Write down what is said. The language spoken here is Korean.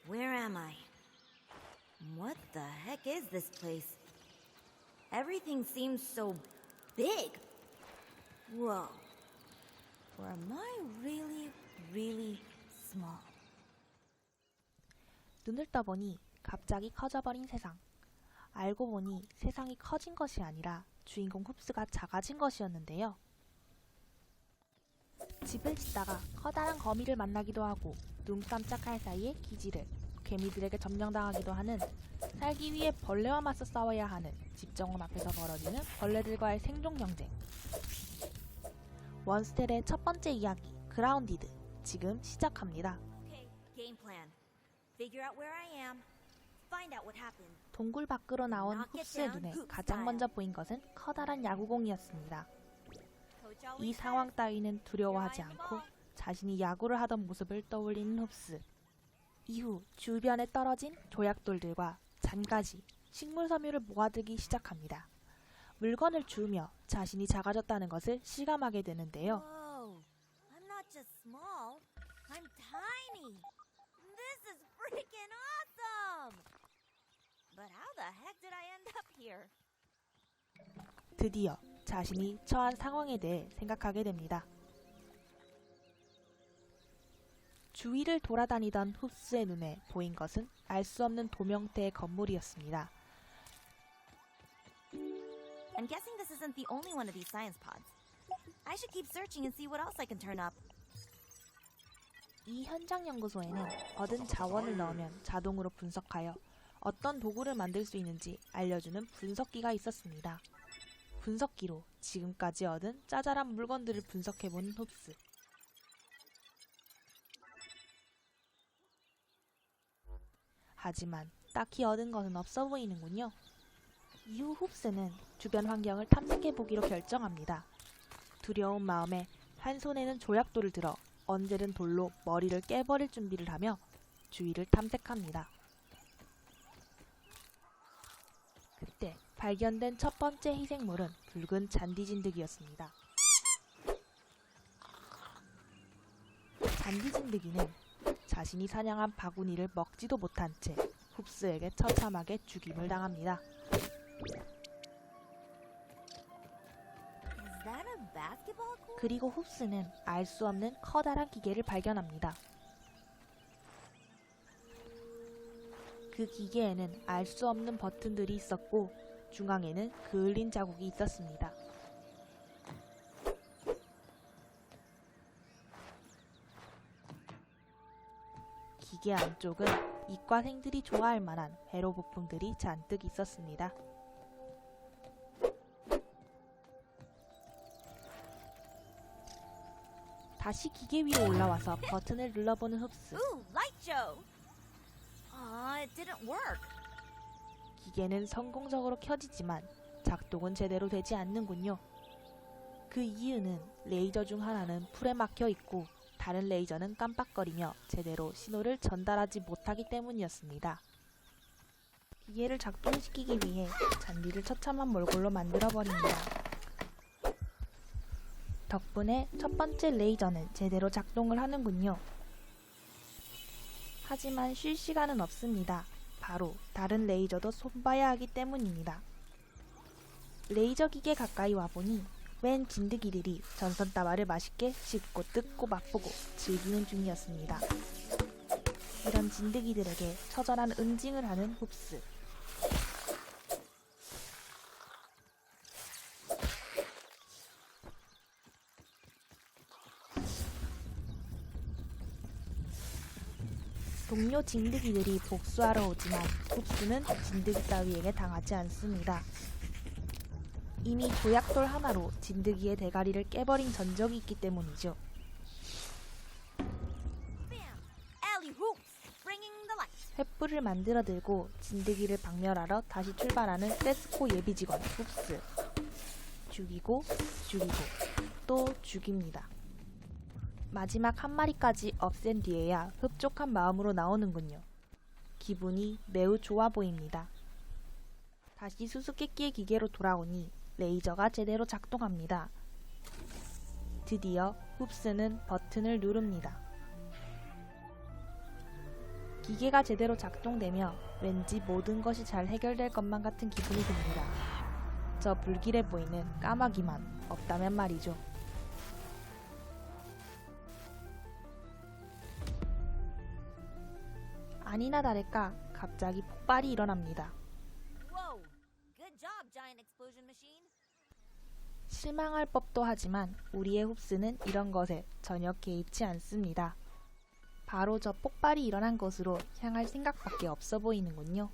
Where am I? What the heck is this place? Everything seems so big. Whoa. Or am I really, really small? 눈을 떠보니 갑자기 커져버린 세상. 알고 보니 세상이 커진 것이 아니라 주인공 흡스가 작아진 것이었는데요. 집을 짓다가 커다란 거미를 만나기도 하고 눈 깜짝할 사이에 기지를, 개미들에게 점령당하기도 하는, 살기 위해 벌레와 맞서 싸워야 하는 집정원 앞에서 벌어지는 벌레들과의 생존 경쟁. 원스텔의 첫 번째 이야기, 그라운디드, 지금 시작합니다. Okay, game plan. Figure out where I am. Find out what happened. 동굴 밖으로 나온 흡스의 눈에 가장 먼저 보인 것은 커다란 야구공이었습니다. 이 상황 따위는 두려워하지 않고 자신이 야구를 하던 모습을 떠올리는 흡스. 이후 주변에 떨어진 조약돌들과 잔가지, 식물 섬유를 모아들기 시작합니다. 물건을 주우며 자신이 작아졌다는 것을 실감하게 되는데요. Whoa, I'm not just small. I'm tiny. This is freaking awesome. But how the heck did I end up here? 드디어 자신이 처한 상황에 대해 생각하게 됩니다. 주위를 돌아다니던 흡스의 눈에 보인 것은 알 수 없는 도명태의 건물이었습니다. I'm guessing this isn't the only one of these science pods. I should keep searching and see what else I can turn up. 이 현장 연구소에는 얻은 자원을 넣으면 자동으로 분석하여 어떤 도구를 만들 수 있는지 알려주는 분석기가 있었습니다. 분석기로 지금까지 얻은 짜잘한 물건들을 분석해보는 흡스. 하지만 딱히 얻은 것은 없어 보이는군요. 이후 흡스는 주변 환경을 탐색해보기로 결정합니다. 두려운 마음에 한 손에는 조약돌을 들어 언제든 돌로 머리를 깨버릴 준비를 하며 주위를 탐색합니다. 그때 발견된 첫 번째 희생물은 붉은 잔디진드기였습니다. 잔디진드기는 자신이 사냥한 바구니를 먹지도 못한 채 흡스에게 처참하게 죽임을 당합니다. Is that a basketball court? 그리고 흡스는 알 수 없는 커다란 기계를 발견합니다. 그 기계에는 알 수 없는 버튼들이 있었고 중앙에는 그을린 자국이 있었습니다. 기계 안쪽은 이과생들이 좋아할 만한 회로 부품들이 잔뜩 있었습니다. 다시 기계 위로 올라와서 버튼을 눌러보는 흡스. Ooh, light show. It didn't work. 기계는 성공적으로 켜지지만 작동은 제대로 되지 않는군요. 그 이유는 레이저 중 하나는 풀에 막혀 있고 다른 레이저는 깜빡거리며 제대로 신호를 전달하지 못하기 때문이었습니다. 기계를 작동시키기 위해 잔디를 처참한 몰골로 만들어버립니다. 덕분에 첫 번째 레이저는 제대로 작동을 하는군요. 하지만 쉴 시간은 없습니다. 바로 다른 레이저도 손봐야 하기 때문입니다. 레이저 기계 가까이 와보니 웬 진드기들이 전선 따발을 맛있게 씹고 뜯고 맛보고 즐기는 중이었습니다. 이런 진드기들에게 처절한 응징을 하는 흡스. 동료 진드기들이 복수하러 오지만 흡스는 진드기 따위에게 당하지 않습니다. 이미 조약돌 하나로 진드기의 대가리를 깨버린 전적이 있기 때문이죠. Bam! Alley hoops, bringing the light. 횃불을 만들어 들고 진드기를 박멸하러 다시 출발하는 세스코 예비 직원 흡스. 죽이고 또 죽입니다. 마지막 한 마리까지 없앤 뒤에야 흡족한 마음으로 나오는군요. 기분이 매우 좋아 보입니다. 다시 수수께끼의 기계로 돌아오니 레이저가 제대로 작동합니다. 드디어 흡스는 버튼을 누릅니다. 기계가 제대로 작동되며 왠지 모든 것이 잘 해결될 것만 같은 기분이 듭니다. 저 불길해 보이는 까마귀만 없다면 말이죠. 아니나 다를까 갑자기 폭발이 일어납니다. Whoa! Good job, giant explosion machine. 실망할 법도 하지만 우리의 흡스는 이런 것에 전혀 개의치 않습니다. 바로 저 폭발이 일어난 곳으로 향할 생각밖에 없어 보이는군요.